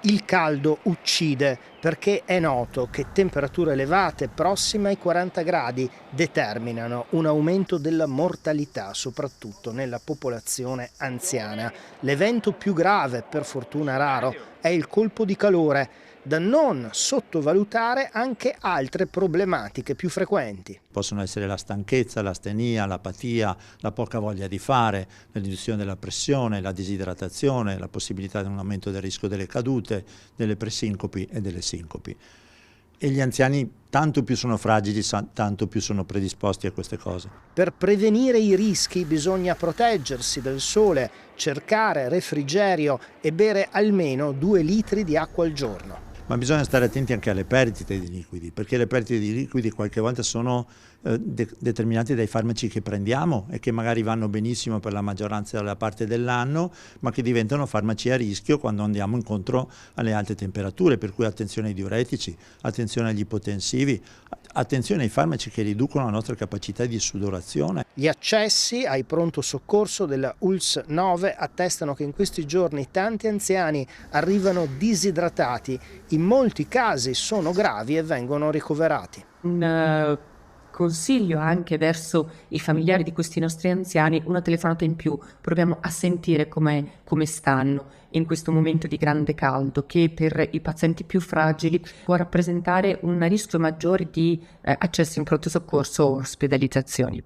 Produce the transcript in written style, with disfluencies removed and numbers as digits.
Il caldo uccide perché è noto che temperature elevate prossime ai 40 gradi determinano un aumento della mortalità, soprattutto nella popolazione anziana. L'evento più grave, per fortuna raro, è il colpo di calore, da non sottovalutare anche altre problematiche più frequenti. Possono essere la stanchezza, l'astenia, l'apatia, la poca voglia di fare, la riduzione della pressione, la disidratazione, la possibilità di un aumento del rischio delle cadute, delle presincopi e delle sincopi. E gli anziani tanto più sono fragili, tanto più sono predisposti a queste cose. Per prevenire i rischi bisogna proteggersi dal sole, cercare refrigerio e bere almeno 2 litri di acqua al giorno. Ma bisogna stare attenti anche alle perdite di liquidi, perché le perdite di liquidi qualche volta sono determinate dai farmaci che prendiamo e che magari vanno benissimo per la maggioranza della parte dell'anno, ma che diventano farmaci a rischio quando andiamo incontro alle alte temperature, per cui attenzione ai diuretici, attenzione agli ipotensivi, attenzione ai farmaci che riducono la nostra capacità di sudorazione. Gli accessi ai pronto soccorso della ULSS 9 attestano che in questi giorni tanti anziani arrivano disidratati, in molti casi sono gravi e vengono ricoverati. Un consiglio anche verso i familiari di questi nostri anziani: una telefonata in più, proviamo a sentire come stanno in questo momento di grande caldo, che per i pazienti più fragili può rappresentare un rischio maggiore di accesso in pronto soccorso o ospedalizzazioni.